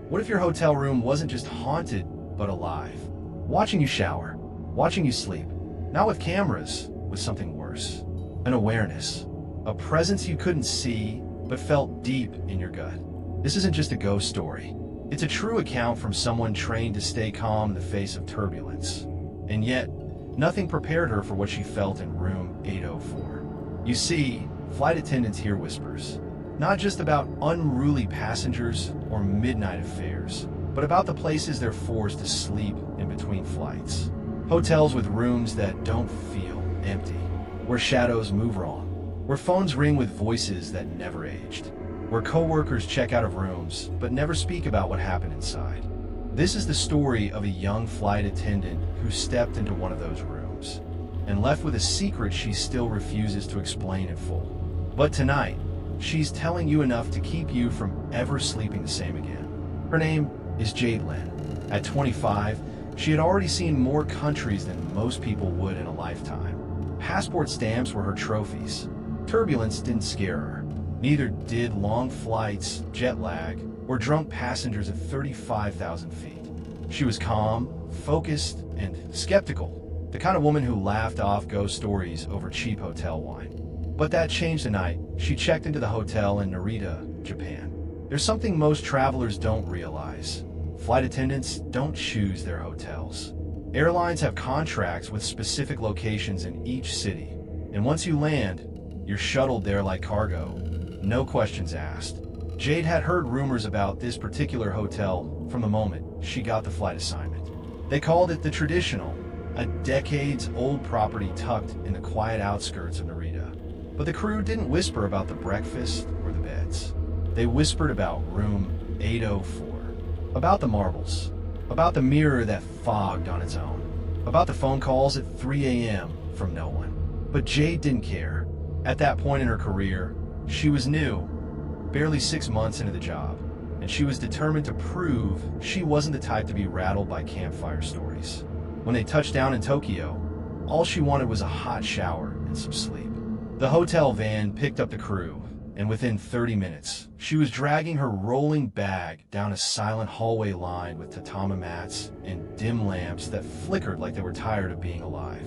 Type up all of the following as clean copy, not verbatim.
What if your hotel room wasn't just haunted, but alive? Watching you shower, watching you sleep, not with cameras, with something worse. An awareness, a presence you couldn't see, but felt deep in your gut. This isn't just a ghost story. It's a true account from someone trained to stay calm in the face of turbulence. And yet, nothing prepared her for what she felt in room 804. You see, flight attendants hear whispers, not just about unruly passengers or midnight affairs, but about the places they're forced to sleep in between flights. Hotels with rooms that don't feel empty, where shadows move wrong, where phones ring with voices that never aged, where coworkers check out of rooms but never speak about what happened inside. This is the story of a young flight attendant who stepped into one of those rooms and left with a secret she still refuses to explain in full. But tonight, she's telling you enough to keep you from ever sleeping the same again. Her name is Jade Lin. At 25, she had already seen more countries than most people would in a lifetime. Passport stamps were her trophies. Turbulence didn't scare her. Neither did long flights, jet lag, or drunk passengers at 35,000 feet. She was calm, focused, and skeptical, the kind of woman who laughed off ghost stories over cheap hotel wine. But that changed the night she checked into the hotel in Narita, Japan. There's something most travelers don't realize. Flight attendants don't choose their hotels. Airlines have contracts with specific locations in each city, and once you land, you're shuttled there like cargo. No questions asked. Jade had heard rumors about this particular hotel from the moment she got the flight assignment. They called it the Traditional, a decades-old property tucked in the quiet outskirts of Narita. But the crew didn't whisper about the breakfast or the beds. They whispered about room 804, about the marbles, about the mirror that fogged on its own, about the phone calls at 3 a.m. from no one. But Jade didn't care. At that point in her career, she was new, barely 6 months into the job, and she was determined to prove she wasn't the type to be rattled by campfire stories. When they touched down in Tokyo, all she wanted was a hot shower and some sleep. The hotel van picked up the crew, and within 30 minutes, she was dragging her rolling bag down a silent hallway lined with tatami mats and dim lamps that flickered like they were tired of being alive.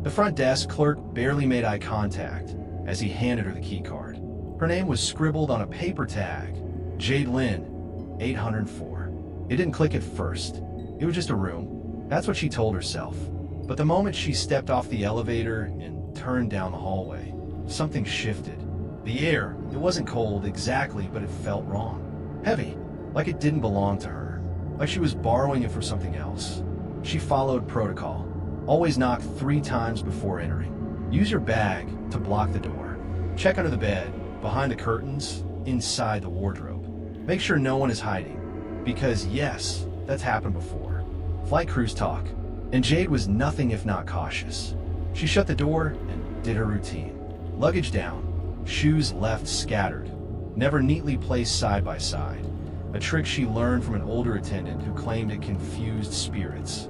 The front desk clerk barely made eye contact as he handed her the key card. Her name was scribbled on a paper tag, Jade Lin, 804. It didn't click at first. It was just a room. That's what she told herself. But the moment she stepped off the elevator and turned down the hallway, something shifted. The air, it wasn't cold exactly, but it felt wrong. Heavy, like it didn't belong to her, like she was borrowing it for something else. She followed protocol. Always knock 3 times before entering. Use your bag to block the door. Check under the bed, behind the curtains, inside the wardrobe. Make sure no one is hiding, because yes, that's happened before. Flight crews talk, and Jade was nothing if not cautious. She shut the door and did her routine. Luggage down, shoes left scattered, never neatly placed side by side, a trick she learned from an older attendant who claimed it confused spirits.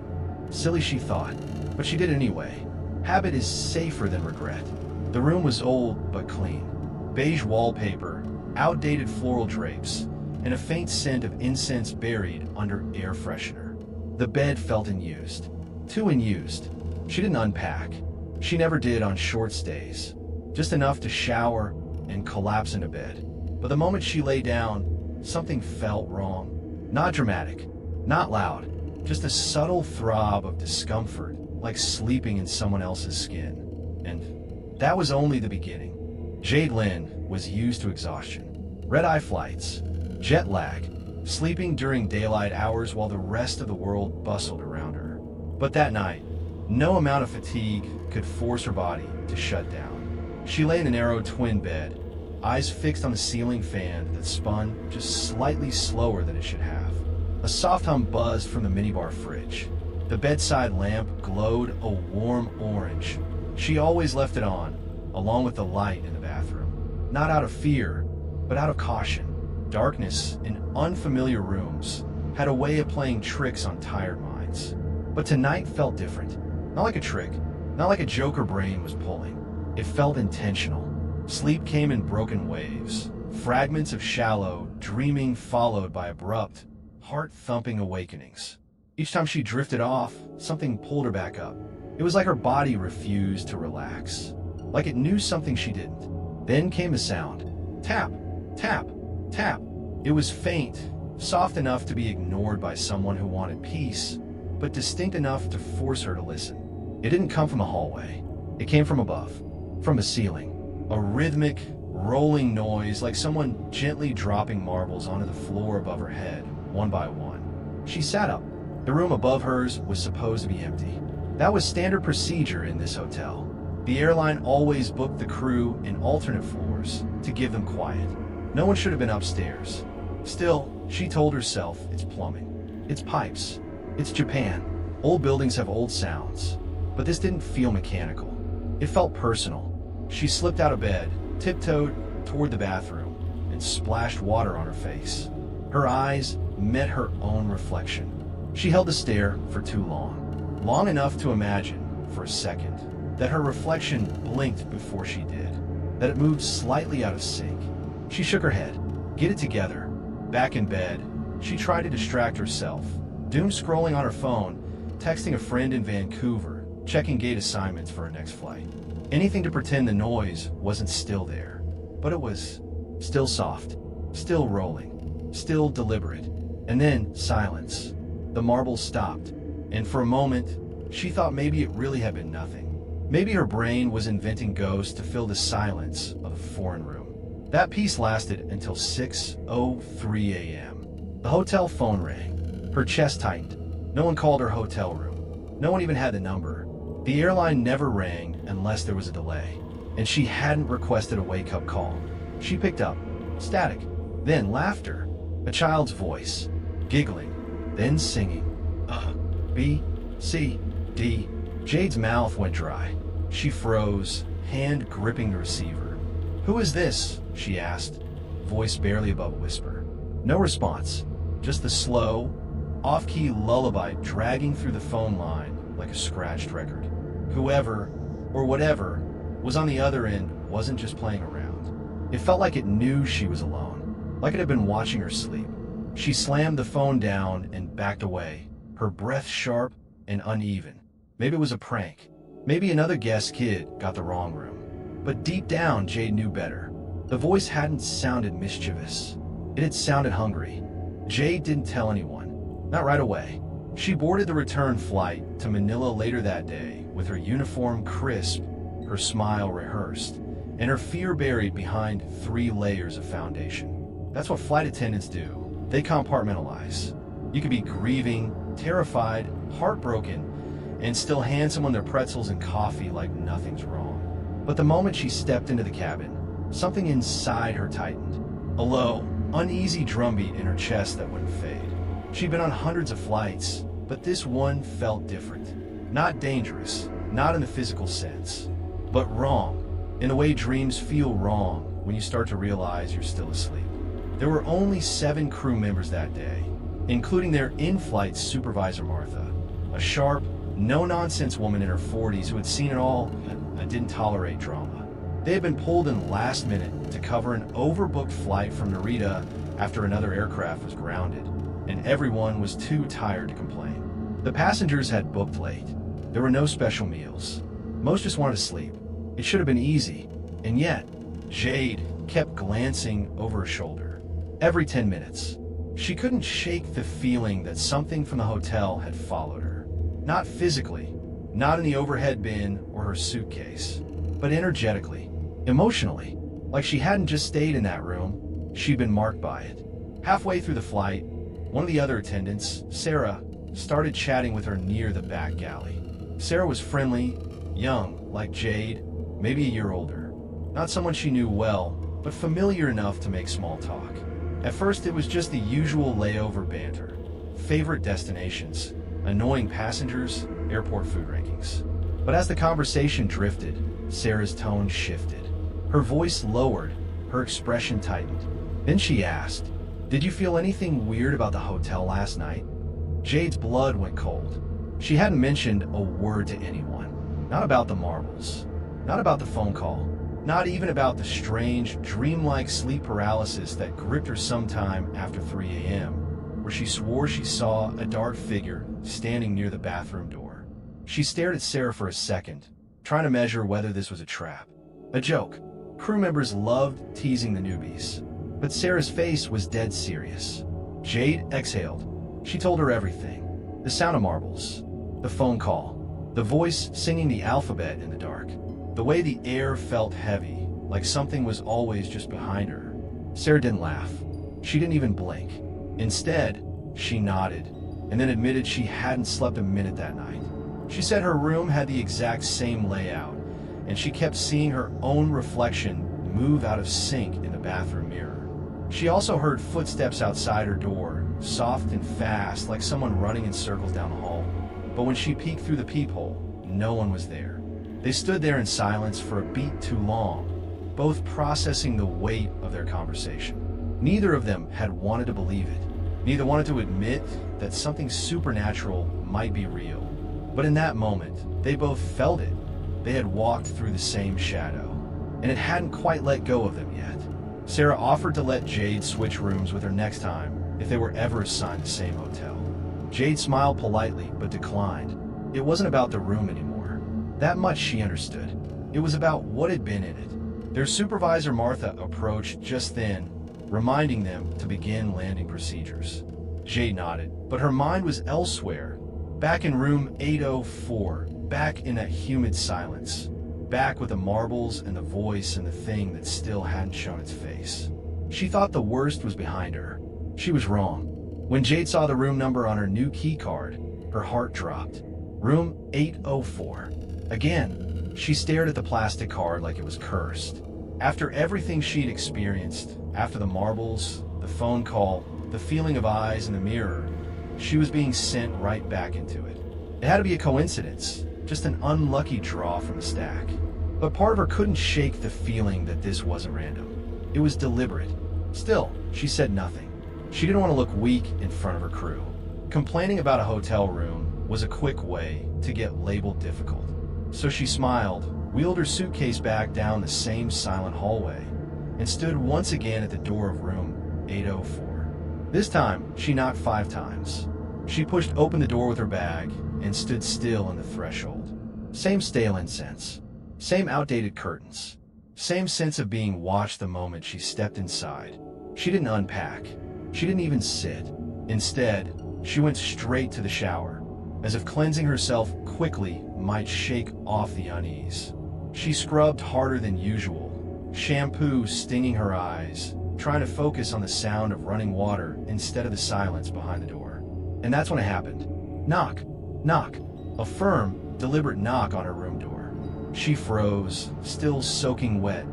Silly, she thought, but she did anyway. Habit is safer than regret. The room was old but clean. Beige wallpaper, outdated floral drapes, and a faint scent of incense buried under air freshener. The bed felt unused. Too unused. She didn't unpack. She never did on short stays. Just enough to shower and collapse into bed. But the moment she lay down, something felt wrong. Not dramatic, not loud, just a subtle throb of discomfort, like sleeping in someone else's skin. And that was only the beginning. Jade Lin was used to exhaustion. Red-eye flights, jet lag, sleeping during daylight hours while the rest of the world bustled around her. But that night, no amount of fatigue could force her body to shut down. She lay in a narrow twin bed, eyes fixed on the ceiling fan that spun just slightly slower than it should have. A soft hum buzzed from the minibar fridge. The bedside lamp glowed a warm orange. She always left it on, along with the light in the bathroom. Not out of fear, but out of caution. Darkness in unfamiliar rooms had a way of playing tricks on tired minds. But tonight felt different. Not like a trick, not like a joke her brain was pulling. It felt intentional. Sleep came in broken waves, fragments of shallow, dreaming followed by abrupt, heart-thumping awakenings. Each time she drifted off, something pulled her back up. It was like her body refused to relax, like it knew something she didn't. Then came a sound. Tap, tap, tap. It was faint, soft enough to be ignored by someone who wanted peace, but distinct enough to force her to listen. It didn't come from a hallway. It came from above, from the ceiling. A rhythmic, rolling noise like someone gently dropping marbles onto the floor above her head, one by one. She sat up. The room above hers was supposed to be empty. That was standard procedure in this hotel. The airline always booked the crew in alternate floors to give them quiet. No one should have been upstairs. Still, she told herself it's plumbing, it's pipes, it's Japan. Old buildings have old sounds, but this didn't feel mechanical. It felt personal. She slipped out of bed, tiptoed toward the bathroom, and splashed water on her face. Her eyes met her own reflection. She held the stare for too long. Long enough to imagine, for a second, that her reflection blinked before she did, that it moved slightly out of sync. She shook her head. Get it together. Back in bed, she tried to distract herself, doom scrolling on her phone, texting a friend in Vancouver, checking gate assignments for her next flight. Anything to pretend the noise wasn't still there. But it was still soft, still rolling, still deliberate. And then silence. The marbles stopped, and for a moment, she thought maybe it really had been nothing. Maybe her brain was inventing ghosts to fill the silence of a foreign room. That peace lasted until 6:03 a.m. The hotel phone rang. Her chest tightened. No one called her hotel room. No one even had the number. The airline never rang unless there was a delay, and she hadn't requested a wake-up call. She picked up. Static. Then laughter. A child's voice. Giggling. Then singing. B, C, D. Jade's mouth went dry. She froze, hand gripping the receiver. Who is this? She asked, voice barely above a whisper. No response, just the slow, off-key lullaby dragging through the phone line like a scratched record. Whoever, or whatever, was on the other end wasn't just playing around. It felt like it knew she was alone, like it had been watching her sleep. She slammed the phone down and backed away, her breath sharp and uneven. Maybe it was a prank. Maybe another guest kid got the wrong room. But deep down, Jade knew better. The voice hadn't sounded mischievous. It had sounded hungry. Jade didn't tell anyone. Not right away. She boarded the return flight to Manila later that day with her uniform crisp, her smile rehearsed, and her fear buried behind 3 layers of foundation. That's what flight attendants do. They compartmentalize. You could be grieving, terrified, heartbroken, and still hand someone their pretzels and coffee like nothing's wrong. But the moment she stepped into the cabin, something inside her tightened. A low, uneasy drumbeat in her chest that wouldn't fade. She'd been on hundreds of flights, but this one felt different. Not dangerous, not in the physical sense, but wrong, in a way dreams feel wrong when you start to realize you're still asleep. There were only 7 crew members that day, including their in-flight supervisor Martha, a sharp, no-nonsense woman in her 40s who had seen it all and didn't tolerate drama. They had been pulled in last minute to cover an overbooked flight from Narita after another aircraft was grounded, and everyone was too tired to complain. The passengers had booked late. There were no special meals. Most just wanted to sleep. It should have been easy, and yet, Jade kept glancing over her shoulder. Every 10 minutes. She couldn't shake the feeling that something from the hotel had followed her. Not physically, not in the overhead bin or her suitcase, but energetically, emotionally, like she hadn't just stayed in that room, she'd been marked by it. Halfway through the flight, one of the other attendants, Sarah, started chatting with her near the back galley. Sarah was friendly, young, like Jade, maybe a year older. Not someone she knew well, but familiar enough to make small talk. At first, it was just the usual layover banter. Favorite destinations, annoying passengers, airport food rankings. But as the conversation drifted, Sarah's tone shifted. Her voice lowered, her expression tightened. Then she asked, "Did you feel anything weird about the hotel last night?" Jade's blood went cold. She hadn't mentioned a word to anyone. Not about the marbles. Not about the phone call. Not even about the strange, dreamlike sleep paralysis that gripped her sometime after 3 a.m. where she swore she saw a dark figure standing near the bathroom door. She stared at Sarah for a second, trying to measure whether this was a trap, a joke. Crew members loved teasing the newbies, but Sarah's face was dead serious. Jade exhaled. She told her everything. The sound of marbles, the phone call, the voice singing the alphabet in the dark, the way the air felt heavy, like something was always just behind her. Sarah didn't laugh. She didn't even blink. Instead, she nodded, and then admitted she hadn't slept a minute that night. She said her room had the exact same layout, and she kept seeing her own reflection move out of sync in the bathroom mirror. She also heard footsteps outside her door, soft and fast, like someone running in circles down the hall. But when she peeked through the peephole, no one was there. They stood there in silence for a beat too long, both processing the weight of their conversation. Neither of them had wanted to believe it. Neither wanted to admit that something supernatural might be real. But in that moment, they both felt it. They had walked through the same shadow, and it hadn't quite let go of them yet. Sarah offered to let Jade switch rooms with her next time if they were ever assigned the same hotel. Jade smiled politely but declined. It wasn't about the room anymore. That much she understood. It was about what had been in it. Their supervisor Martha approached just then, reminding them to begin landing procedures. Jade nodded, but her mind was elsewhere. Back in room 804, back in that humid silence. Back with the marbles and the voice and the thing that still hadn't shown its face. She thought the worst was behind her. She was wrong. When Jade saw the room number on her new key card, her heart dropped. Room 804. Again, she stared at the plastic card like it was cursed. After everything she'd experienced, after the marbles, the phone call, the feeling of eyes in the mirror, she was being sent right back into it. It had to be a coincidence, just an unlucky draw from the stack. But part of her couldn't shake the feeling that this wasn't random. It was deliberate. Still, she said nothing. She didn't want to look weak in front of her crew. Complaining about a hotel room was a quick way to get labeled difficult. So she smiled, wheeled her suitcase back down the same silent hallway, and stood once again at the door of room 804. This time, she knocked 5 times. She pushed open the door with her bag and stood still on the threshold. Same stale incense, same outdated curtains, same sense of being watched the moment she stepped inside. She didn't unpack. She didn't even sit. Instead, she went straight to the shower, as if cleansing herself quickly might shake off the unease. She scrubbed harder than usual, shampoo stinging her eyes, trying to focus on the sound of running water instead of the silence behind the door. And that's when it happened. Knock, knock, a firm, deliberate knock on her room door. She froze, still soaking wet,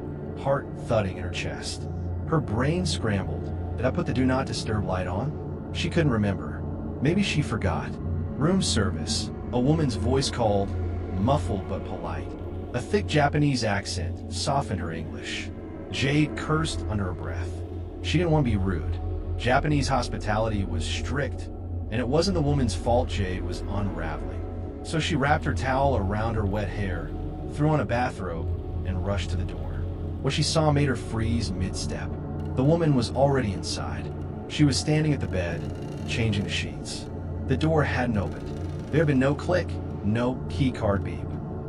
heart thudding in her chest. Her brain scrambled. Did I put the do not disturb light on? She couldn't remember. Maybe she forgot. Room service. A woman's voice called, muffled but polite. A thick Japanese accent softened her English. Jade cursed under her breath. She didn't want to be rude. Japanese hospitality was strict, and it wasn't the woman's fault Jade was unraveling. So she wrapped her towel around her wet hair, threw on a bathrobe, and rushed to the door. What she saw made her freeze mid-step. The woman was already inside. She was standing at the bed, changing the sheets. The door hadn't opened. There had been no click, no keycard beep.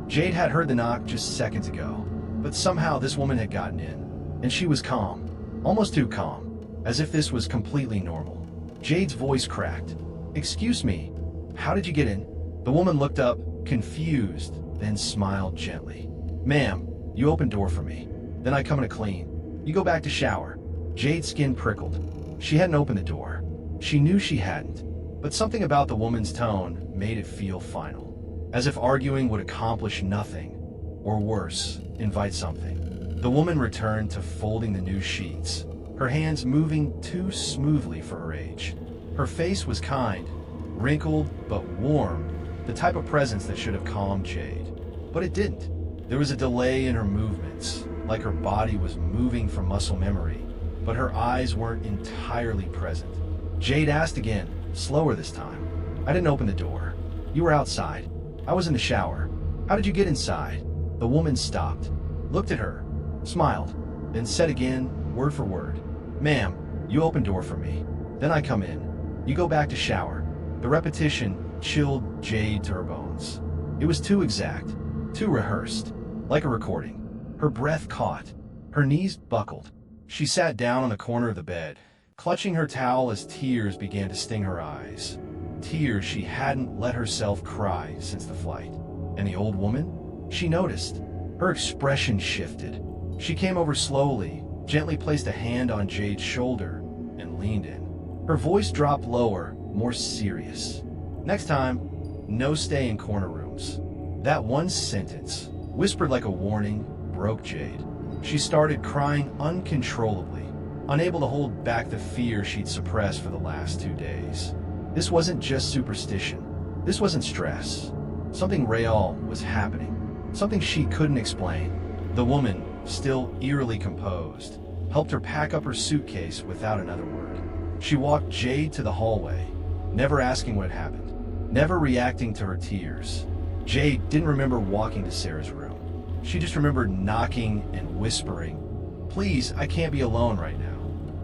Jade had heard the knock just seconds ago, but somehow this woman had gotten in, and she was calm, almost too calm, as if this was completely normal. Jade's voice cracked. "Excuse me, how did you get in?" The woman looked up, confused, then smiled gently. "Ma'am, you opened door for me. Then I come in to clean. You go back to shower." Jade's skin prickled. She hadn't opened the door. She knew she hadn't, but something about the woman's tone made it feel final, as if arguing would accomplish nothing, or worse, invite something. The woman returned to folding the new sheets, her hands moving too smoothly for her age. Her face was kind, wrinkled but warm, the type of presence that should have calmed Jade. But it didn't. There was a delay in her movements, like her body was moving from muscle memory, but her eyes weren't entirely present. Jade asked again, slower this time. "I didn't open the door. You were outside. I was in the shower. How did you get inside?" The woman stopped, looked at her, smiled, then said again, word for word, "Ma'am, you opened door for me. Then I come in. You go back to shower. The repetition chilled Jade to her bones. It was too exact, too rehearsed, like a recording. Her breath caught. Her knees buckled. She sat down on the corner of the bed, clutching her towel as tears began to sting her eyes. Tears she hadn't let herself cry since the flight. And the old woman? She noticed. Her expression shifted. She came over slowly, gently placed a hand on Jade's shoulder, and leaned in. Her voice dropped lower, more serious. Next time, no stay in corner rooms. That one sentence, whispered like a warning, broke Jade. She started crying uncontrollably, unable to hold back the fear she'd suppressed for the last 2 days. This wasn't just superstition. This wasn't stress. Something real was happening. Something she couldn't explain. The woman, still eerily composed, helped her pack up her suitcase without another word. She walked Jade to the hallway, never asking what happened, never reacting to her tears. Jade didn't remember walking to Sarah's room. She just remembered knocking and whispering, "Please, I can't be alone right now."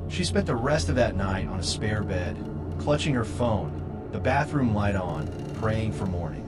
She spent the rest of that night on a spare bed, clutching her phone, the bathroom light on, praying for morning.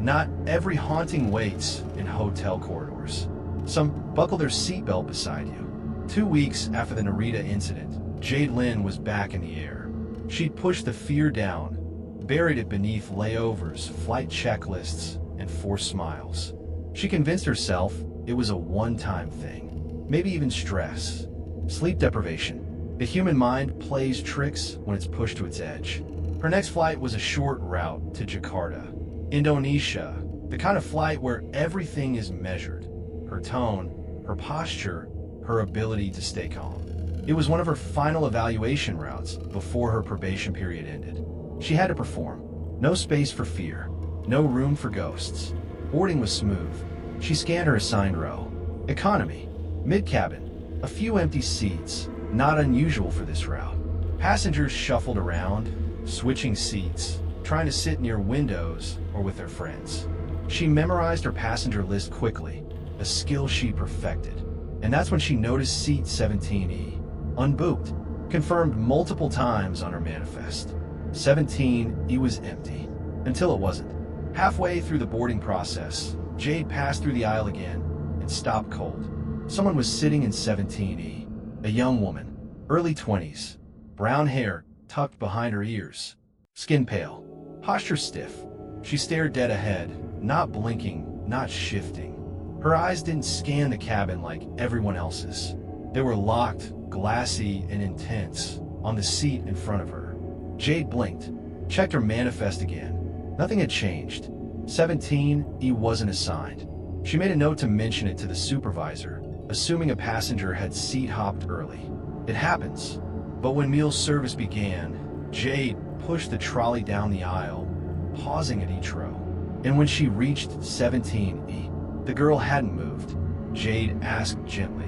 Not every haunting waits in hotel corridors. Some buckle their seatbelt beside you. 2 weeks after the Narita incident, Jade Lin was back in the air. She'd pushed the fear down, buried it beneath layovers, flight checklists, and forced smiles. She convinced herself it was a one-time thing, maybe even stress, sleep deprivation. The human mind plays tricks when it's pushed to its edge. Her next flight was a short route to Jakarta, Indonesia, the kind of flight where everything is measured. Her tone, her posture, her ability to stay calm. It was one of her final evaluation routes before her probation period ended. She had to perform. No space for fear. No room for ghosts. Boarding was smooth. She scanned her assigned row. Economy. Mid-cabin. A few empty seats. Not unusual for this route. Passengers shuffled around, switching seats, trying to sit near windows or with their friends. She memorized her passenger list quickly, a skill she perfected. And that's when she noticed seat 17E. Unbooked. Confirmed multiple times on her manifest. 17E was empty. Until it wasn't. Halfway through the boarding process, Jade passed through the aisle again and stopped cold. Someone was sitting in 17E. A young woman, early 20s, brown hair tucked behind her ears, skin pale, posture stiff. She stared dead ahead, not blinking, not shifting. Her eyes didn't scan the cabin like everyone else's. They were locked, glassy, and intense on the seat in front of her. Jade blinked, checked her manifest again. Nothing had changed. 17E wasn't assigned. She made a note to mention it to the supervisor, assuming a passenger had seat hopped early. It happens. But when meal service began, Jade pushed the trolley down the aisle, pausing at each row. And when she reached 17E, the girl hadn't moved. Jade asked gently,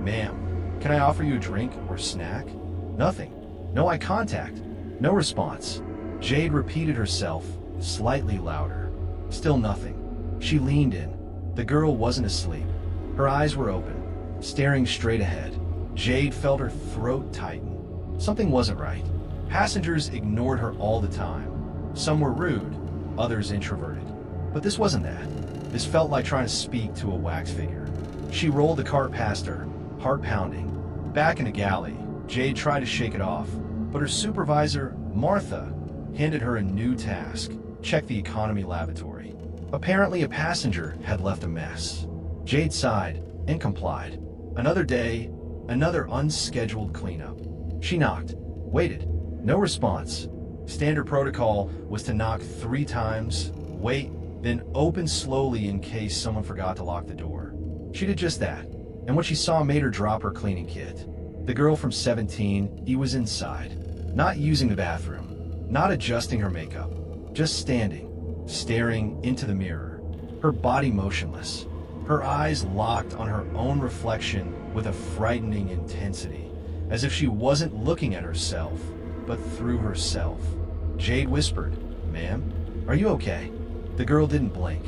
"Ma'am, can I offer you a drink or snack?" Nothing. No eye contact. No response. Jade repeated herself, slightly louder. Still nothing. She leaned in. The girl wasn't asleep. Her eyes were open, staring straight ahead. Jade felt her throat tighten. Something wasn't right. Passengers ignored her all the time. Some were rude, others introverted. But this wasn't that. This felt like trying to speak to a wax figure. She rolled the cart past her, heart pounding. Back in the galley, Jade tried to shake it off, but her supervisor, Martha, handed her a new task: check the economy lavatory. Apparently a passenger had left a mess. Jade sighed and complied. Another day, another unscheduled cleanup. She knocked, waited, no response. Standard protocol was to knock 3 times, wait, then open slowly in case someone forgot to lock the door. She did just that, and what she saw made her drop her cleaning kit. The girl from 17E was inside, not using the bathroom, not adjusting her makeup, just standing, staring into the mirror, her body motionless, her eyes locked on her own reflection with a frightening intensity, as if she wasn't looking at herself, but through herself. Jade whispered, "Ma'am, are you okay?" The girl didn't blink.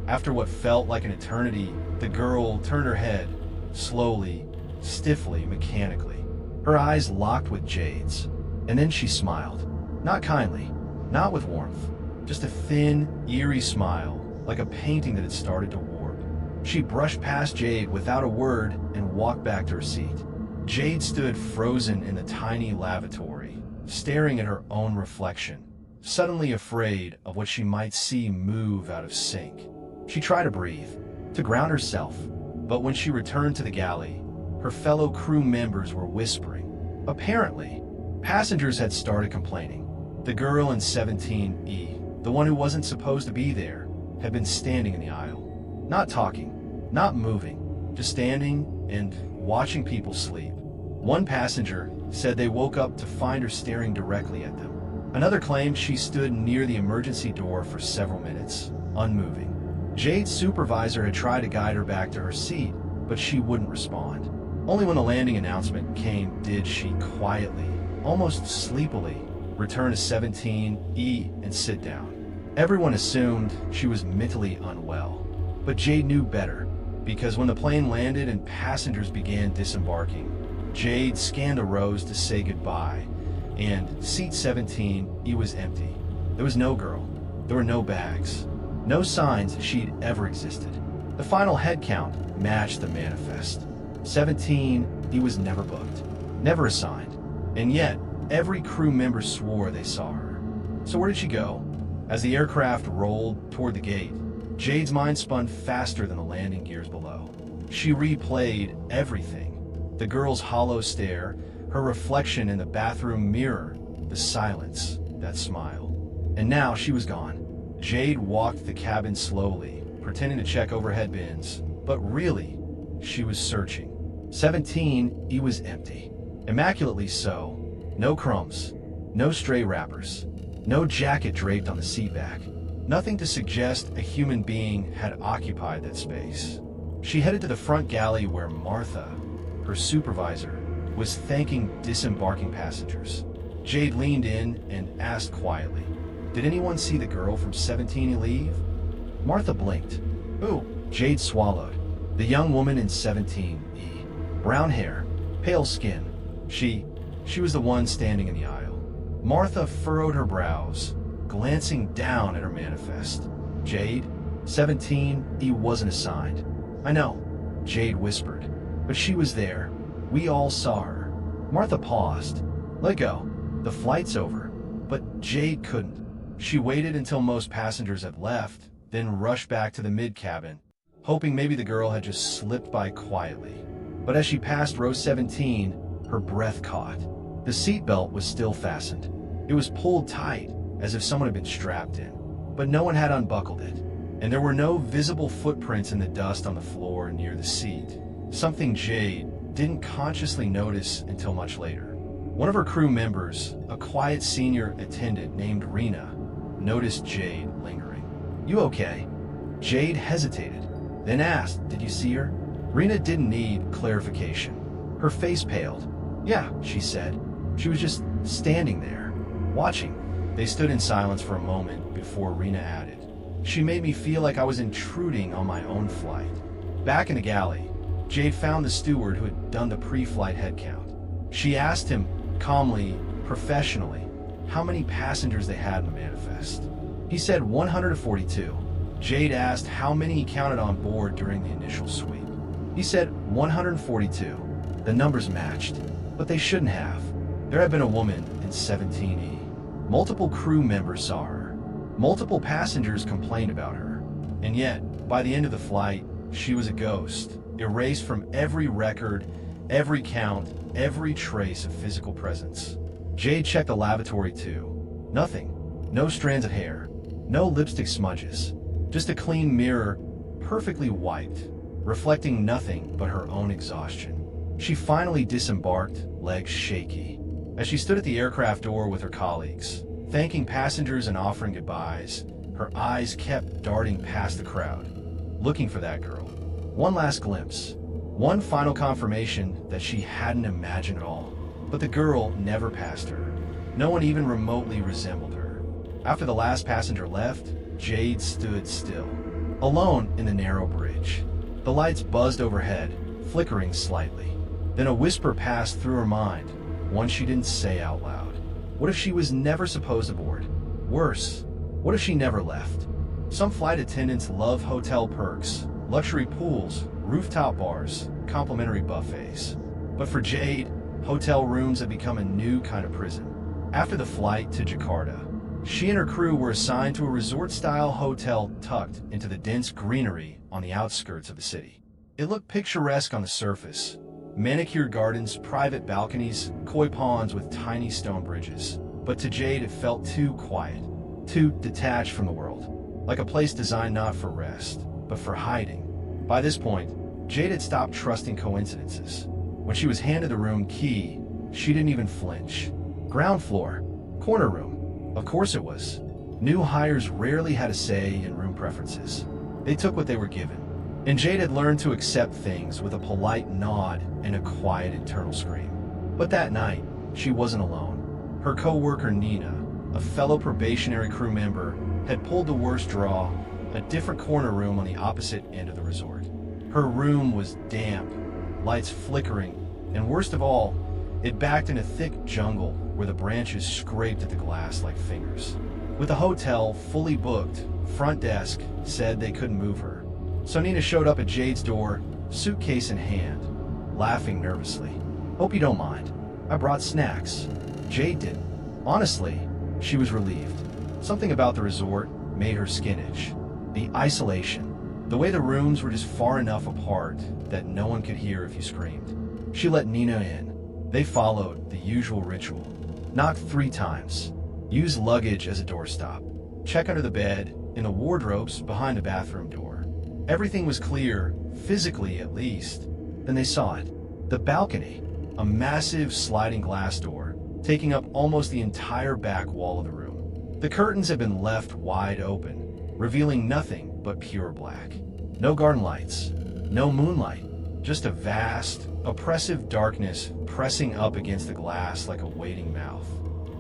After what felt like an eternity, the girl turned her head, slowly, stiffly, mechanically. Her eyes locked with Jade's, and then she smiled. Not kindly, not with warmth, just a thin, eerie smile, like a painting that had started to warp. She brushed past Jade without a word and walked back to her seat. Jade stood frozen in the tiny lavatory, staring at her own reflection, suddenly afraid of what she might see move out of sync. She tried to breathe, to ground herself, but when she returned to the galley, her fellow crew members were whispering. Apparently, passengers had started complaining. The girl in 17E, the one who wasn't supposed to be there, had been standing in the aisle. Not talking, not moving, just standing and watching people sleep. One passenger said they woke up to find her staring directly at them. Another claimed she stood near the emergency door for several minutes, unmoving. Jade's supervisor had tried to guide her back to her seat, but she wouldn't respond. Only when the landing announcement came did she quietly, almost sleepily, return to 17E and sit down. Everyone assumed she was mentally unwell, but Jade knew better, because when the plane landed and passengers began disembarking, Jade scanned the rows to say goodbye, and seat 17E was empty. There was no girl, there were no bags, no signs she'd ever existed. The final head count matched the manifest. 17E was never booked, never assigned, and yet every crew member swore they saw her. So where did she go? As the aircraft rolled toward the gate, Jade's mind spun faster than the landing gears below. She replayed everything. The girl's hollow stare, her reflection in the bathroom mirror, the silence, that smile. And now she was gone. Jade walked the cabin slowly, pretending to check overhead bins, but really, she was searching. 17E was empty, immaculately so. No crumbs, no stray wrappers, no jacket draped on the seat back. Nothing to suggest a human being had occupied that space. She headed to the front galley where Martha, her supervisor, was thanking disembarking passengers. Jade leaned in and asked quietly, "Did anyone see the girl from 17E leave?" Martha blinked. "Who?" Jade swallowed. "The young woman in 17E. Brown hair, pale skin. She was the one standing in the aisle." Martha furrowed her brows, glancing down at her manifest. "Jade, 17E wasn't assigned." "I know," Jade whispered, "but she was there. We all saw her." Martha paused. "Let go. The flight's over." But Jade couldn't. She waited until most passengers had left, then rushed back to the mid-cabin, hoping maybe the girl had just slipped by quietly. But as she passed row 17, her breath caught. The seatbelt was still fastened. It was pulled tight, as if someone had been strapped in, but no one had unbuckled it, and there were no visible footprints in the dust on the floor near the seat, something Jade didn't consciously notice until much later. One of her crew members, a quiet senior attendant named Rena, noticed Jade lingering. "You okay?" Jade hesitated, then asked, "Did you see her?" Rena didn't need clarification. Her face paled. "Yeah," she said. "She was just standing there, watching." They stood in silence for a moment before Rena added, "She made me feel like I was intruding on my own flight." Back in the galley, Jade found the steward who had done the pre-flight head count. She asked him calmly, professionally, how many passengers they had in the manifest. He said 142. Jade asked how many he counted on board during the initial sweep. He said 142. The numbers matched, but they shouldn't have. There had been a woman in 17E. Multiple crew members saw her. Multiple passengers complained about her. And yet, by the end of the flight, she was a ghost, erased from every record, every count, every trace of physical presence. Jade checked the lavatory too. Nothing. No strands of hair. No lipstick smudges. Just a clean mirror, perfectly wiped, reflecting nothing but her own exhaustion. She finally disembarked, legs shaky. As she stood at the aircraft door with her colleagues, thanking passengers and offering goodbyes, her eyes kept darting past the crowd, looking for that girl. One last glimpse. One final confirmation that she hadn't imagined at all. But the girl never passed her. No one even remotely resembled her. After the last passenger left, Jade stood still, alone in the narrow bridge. The lights buzzed overhead, flickering slightly. Then a whisper passed through her mind, one she didn't say out loud. What if she was never supposed to board? Worse, what if she never left? Some flight attendants love hotel perks, luxury pools, rooftop bars, complimentary buffets. But for Jade, hotel rooms had become a new kind of prison. After the flight to Jakarta, she and her crew were assigned to a resort-style hotel tucked into the dense greenery on the outskirts of the city. It looked picturesque on the surface. Manicured gardens, private balconies, koi ponds with tiny stone bridges. But to Jade, it felt too quiet, too detached from the world, like a place designed not for rest, but for hiding. By this point, Jade had stopped trusting coincidences. When she was handed the room key, she didn't even flinch. Ground floor, corner room. Of course it was. New hires rarely had a say in room preferences. They took what they were given. And Jade had learned to accept things with a polite nod and a quiet internal scream. But that night, she wasn't alone. Her co-worker Nina, a fellow probationary crew member, had pulled the worst draw, a different corner room on the opposite end of the resort. Her room was damp, lights flickering, and worst of all, it backed in a thick jungle where the branches scraped at the glass like fingers. With the hotel fully booked, front desk said they couldn't move her. So Nina showed up at Jade's door, suitcase in hand, laughing nervously. "Hope you don't mind. I brought snacks." Jade didn't. Honestly, she was relieved. Something about the resort made her skin itch. The isolation. The way the rooms were just far enough apart that no one could hear if you screamed. She let Nina in. They followed the usual ritual. Knock 3 times. Use luggage as a doorstop. Check under the bed, in the wardrobes behind the bathroom door. Everything was clear, physically at least. Then they saw it. The balcony. A massive sliding glass door, taking up almost the entire back wall of the room. The curtains had been left wide open, revealing nothing but pure black. No garden lights, no moonlight, just a vast, oppressive darkness pressing up against the glass like a waiting mouth.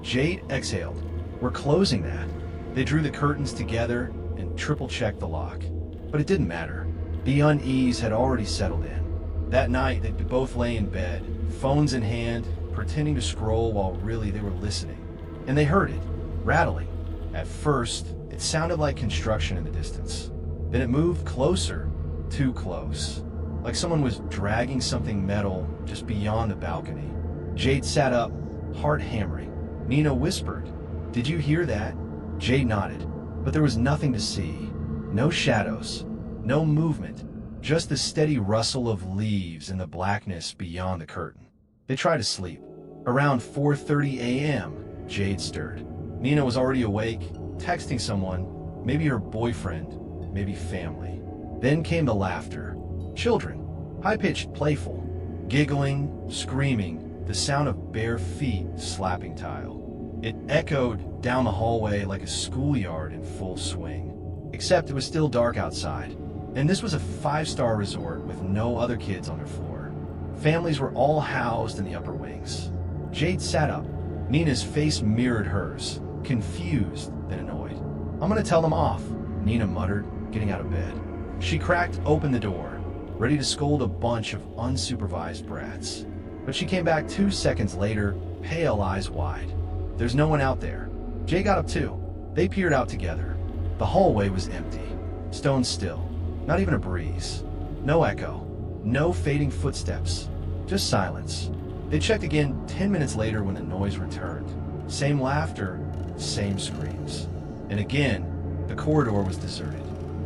Jade exhaled. "We're closing that." They drew the curtains together and triple-checked the lock. But it didn't matter. The unease had already settled in. That night, they'd both lay in bed, phones in hand, pretending to scroll while really they were listening. And they heard it, rattling. At first, it sounded like construction in the distance. Then it moved closer, too close. Like someone was dragging something metal just beyond the balcony. Jade sat up, heart hammering. Nina whispered, "Did you hear that?" Jade nodded, but there was nothing to see. No shadows, no movement, just the steady rustle of leaves in the blackness beyond the curtain. They tried to sleep. Around 4:30 a.m., Jade stirred. Nina was already awake, texting someone, maybe her boyfriend, maybe family. Then came the laughter. Children, high-pitched, playful, giggling, screaming, the sound of bare feet slapping tile. It echoed down the hallway like a schoolyard in full swing. Except it was still dark outside, and this was a 5-star resort with no other kids on their floor. Families were all housed in the upper wings. Jade sat up. Nina's face mirrored hers, confused then annoyed. "I'm gonna tell them off," Nina muttered, getting out of bed. She cracked open the door, ready to scold a bunch of unsupervised brats. But she came back 2 seconds later, pale, eyes wide. "There's no one out there." Jade got up too. They peered out together. The hallway was empty, stone still, not even a breeze. No echo, no fading footsteps, just silence. They checked again 10 minutes later when the noise returned. Same laughter, same screams. And again, the corridor was deserted.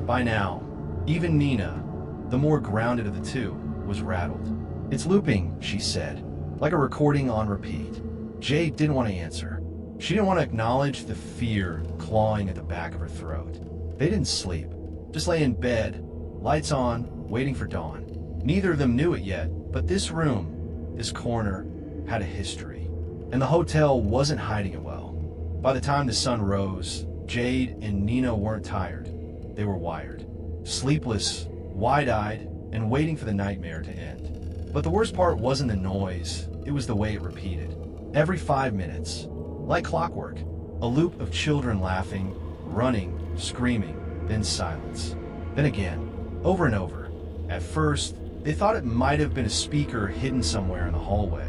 By now, even Nina, the more grounded of the two, was rattled. "It's looping," she said, like a recording on repeat. Jade didn't want to answer. She didn't want to acknowledge the fear clawing at the back of her throat. They didn't sleep, just lay in bed, lights on, waiting for dawn. Neither of them knew it yet, but this room, this corner, had a history. And the hotel wasn't hiding it well. By the time the sun rose, Jade and Nina weren't tired. They were wired. Sleepless, wide-eyed, and waiting for the nightmare to end. But the worst part wasn't the noise, it was the way it repeated. Every 5 minutes. Like clockwork, a loop of children laughing, running, screaming, then silence. Then again, over and over. At first, they thought it might have been a speaker hidden somewhere in the hallway.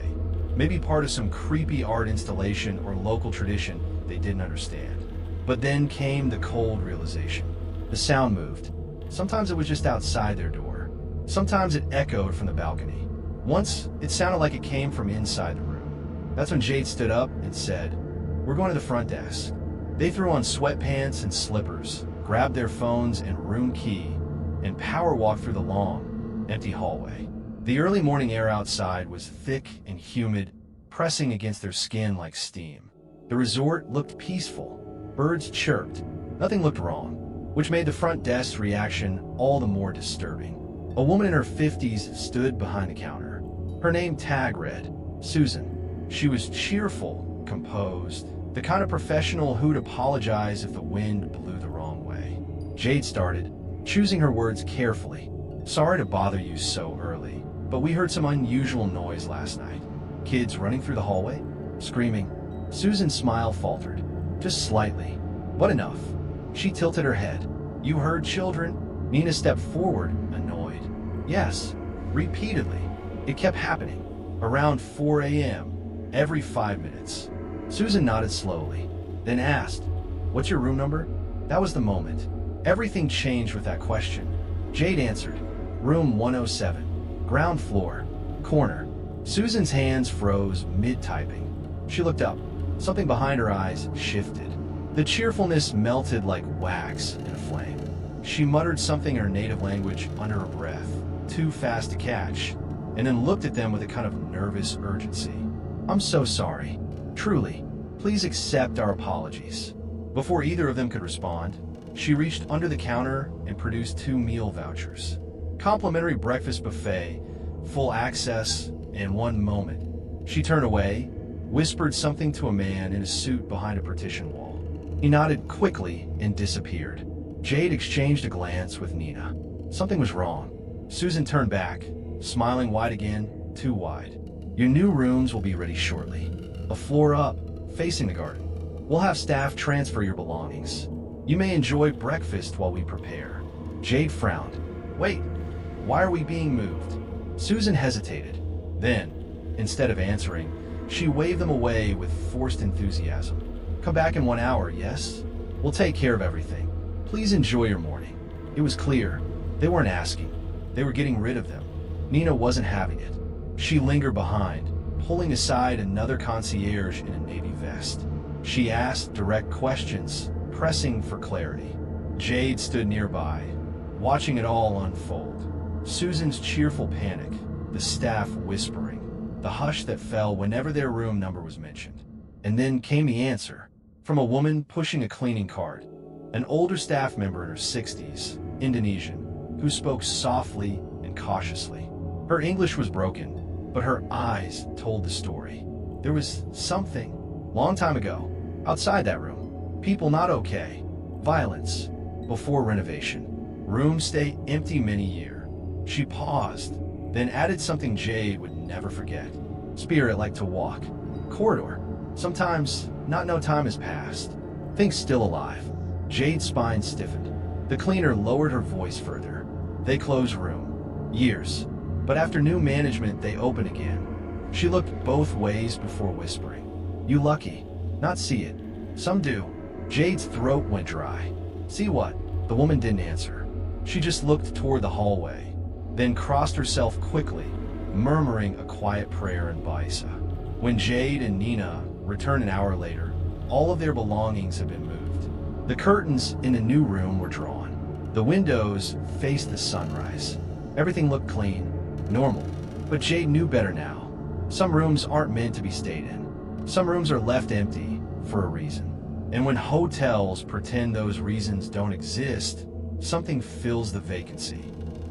maybe part of some creepy art installation or local tradition they didn't understand. But then came the cold realization. The sound moved. Sometimes it was just outside their door. Sometimes it echoed from the balcony. Once, it sounded like it came from inside the room. That's when Jade stood up and said, "We're going to the front desk." They threw on sweatpants and slippers, grabbed their phones and room key, and power walked through the long, empty hallway. The early morning air outside was thick and humid, pressing against their skin like steam. The resort looked peaceful. Birds chirped. Nothing looked wrong, which made the front desk's reaction all the more disturbing. A woman in her 50s stood behind the counter. Her name tag read, Susan. She was cheerful, composed, the kind of professional who'd apologize if the wind blew the wrong way. Jade started, choosing her words carefully. "Sorry to bother you so early, but we heard some unusual noise last night. Kids running through the hallway, screaming." Susan's smile faltered, just slightly, but enough. She tilted her head. "You heard children?" Nina stepped forward, annoyed. "Yes, repeatedly. It kept happening. Around 4 a.m., every 5 minutes. Susan nodded slowly, then asked, "What's your room number?" That was the moment. Everything changed with that question. Jade answered, "Room 107, ground floor, corner." Susan's hands froze mid-typing. She looked up. Something behind her eyes shifted. The cheerfulness melted like wax in a flame. She muttered something in her native language under her breath, too fast to catch, and then looked at them with a kind of nervous urgency. "I'm so sorry. Truly. Please accept our apologies." Before either of them could respond, she reached under the counter and produced 2 meal vouchers. Complimentary breakfast buffet, full access, in 1 moment. She turned away, whispered something to a man in a suit behind a partition wall. He nodded quickly and disappeared. Jade exchanged a glance with Nina. Something was wrong. Susan turned back, smiling wide again, too wide. "Your new rooms will be ready shortly. A floor up, facing the garden. We'll have staff transfer your belongings. You may enjoy breakfast while we prepare." Jade frowned. "Wait, why are we being moved?" Susan hesitated. Then, instead of answering, she waved them away with forced enthusiasm. "Come back in 1 hour, yes? We'll take care of everything. Please enjoy your morning." It was clear. They weren't asking. They were getting rid of them. Nina wasn't having it. She lingered behind, pulling aside another concierge in a navy vest. She asked direct questions, pressing for clarity. Jade stood nearby, watching it all unfold. Susan's cheerful panic, the staff whispering, the hush that fell whenever their room number was mentioned. And then came the answer, from a woman pushing a cleaning cart, an older staff member in her 60s, Indonesian, who spoke softly and cautiously. Her English was broken, but her eyes told the story. There was something, long time ago, outside that room. People not okay. Violence. Before renovation. Room stay empty many year. She paused, then added something Jade would never forget. Spirit like to walk. Corridor. Sometimes, not no time has passed. Think still alive. Jade's spine stiffened. The cleaner lowered her voice further. They closed room. Years. But after new management, they open again. She looked both ways before whispering. "You lucky. Not see it. Some do." Jade's throat went dry. "See what?" The woman didn't answer. She just looked toward the hallway, then crossed herself quickly, murmuring a quiet prayer in Baisa. When Jade and Nina returned an hour later, all of their belongings had been moved. The curtains in the new room were drawn. The windows faced the sunrise. Everything looked clean, normal, but Jade knew better now. Some rooms aren't meant to be stayed in. Some rooms are left empty for a reason. And when hotels pretend those reasons don't exist, something fills the vacancy.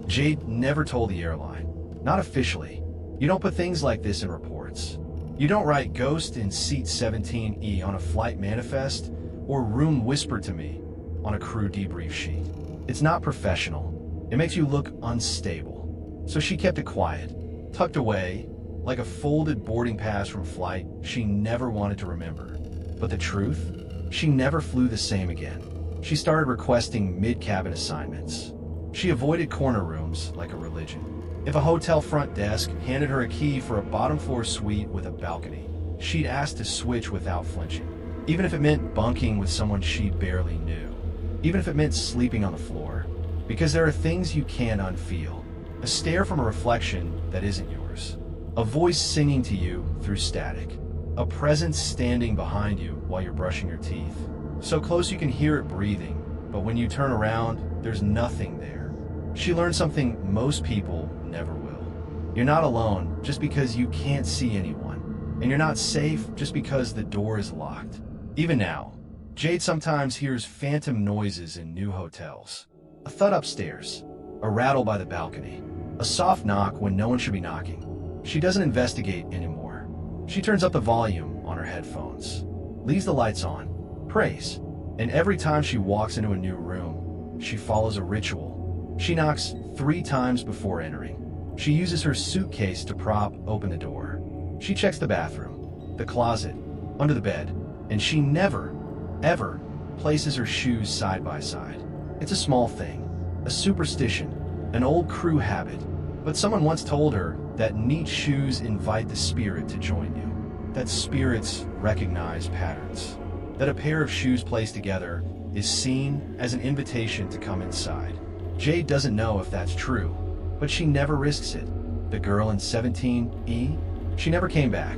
Jade never told the airline. Not officially. You don't put things like this in reports. You don't write "Ghost in Seat 17E" on a flight manifest or "Room Whispered to Me" on a crew debrief sheet. It's not professional. It makes you look unstable. So she kept it quiet, tucked away, like a folded boarding pass from a flight she never wanted to remember. But the truth? She never flew the same again. She started requesting mid-cabin assignments. She avoided corner rooms like a religion. If a hotel front desk handed her a key for a bottom-floor suite with a balcony, she'd ask to switch without flinching, even if it meant bunking with someone she barely knew, even if it meant sleeping on the floor, because there are things you can't unfeel. A stare from a reflection that isn't yours, a voice singing to you through static, a presence standing behind you while you're brushing your teeth, so close you can hear it breathing, but when you turn around, there's nothing there. She learned something most people never will. You're not alone just because you can't see anyone, and you're not safe just because the door is locked. Even now, Jade sometimes hears phantom noises in new hotels. A thud upstairs, a rattle by the balcony, a soft knock when no one should be knocking. She doesn't investigate anymore. She turns up the volume on her headphones, leaves the lights on, prays, and every time she walks into a new room, she follows a ritual. She knocks 3 times before entering. She uses her suitcase to prop open the door. She checks the bathroom, the closet, under the bed, and she never, ever places her shoes side by side. It's a small thing, a superstition, an old crew habit, but someone once told her that neat shoes invite the spirit to join you, that spirits recognize patterns, that a pair of shoes placed together is seen as an invitation to come inside. Jade doesn't know if that's true, but she never risks it. The girl in 17E, she never came back.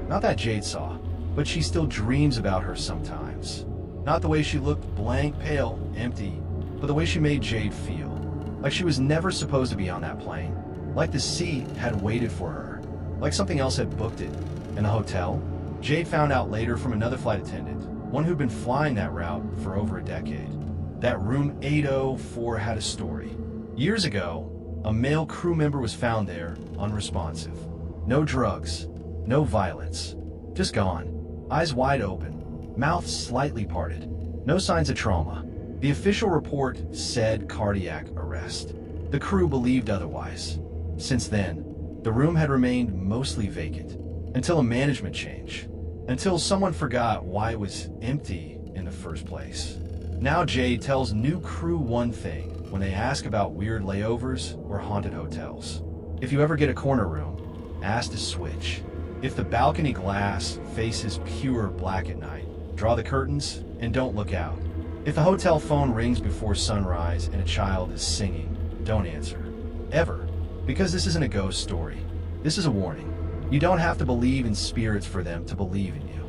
Not that Jade saw, but she still dreams about her sometimes. Not the way she looked blank, pale, empty, but the way she made Jade feel. Like she was never supposed to be on that plane. Like the seat had waited for her. Like something else had booked it. In the hotel, Jade found out later from another flight attendant, one who'd been flying that route for over a decade, that room 804 had a story. Years ago, a male crew member was found there, unresponsive. No drugs, no violence, just gone. Eyes wide open, mouth slightly parted. No signs of trauma. The official report said cardiac arrest. The crew believed otherwise. Since then, the room had remained mostly vacant, until a management change, until someone forgot why it was empty in the first place. Now Jade tells new crew one thing when they ask about weird layovers or haunted hotels. If you ever get a corner room, ask to switch. If the balcony glass faces pure black at night, draw the curtains and don't look out. If the hotel phone rings before sunrise and a child is singing, don't answer. Ever. Because this isn't a ghost story. This is a warning. You don't have to believe in spirits for them to believe in you.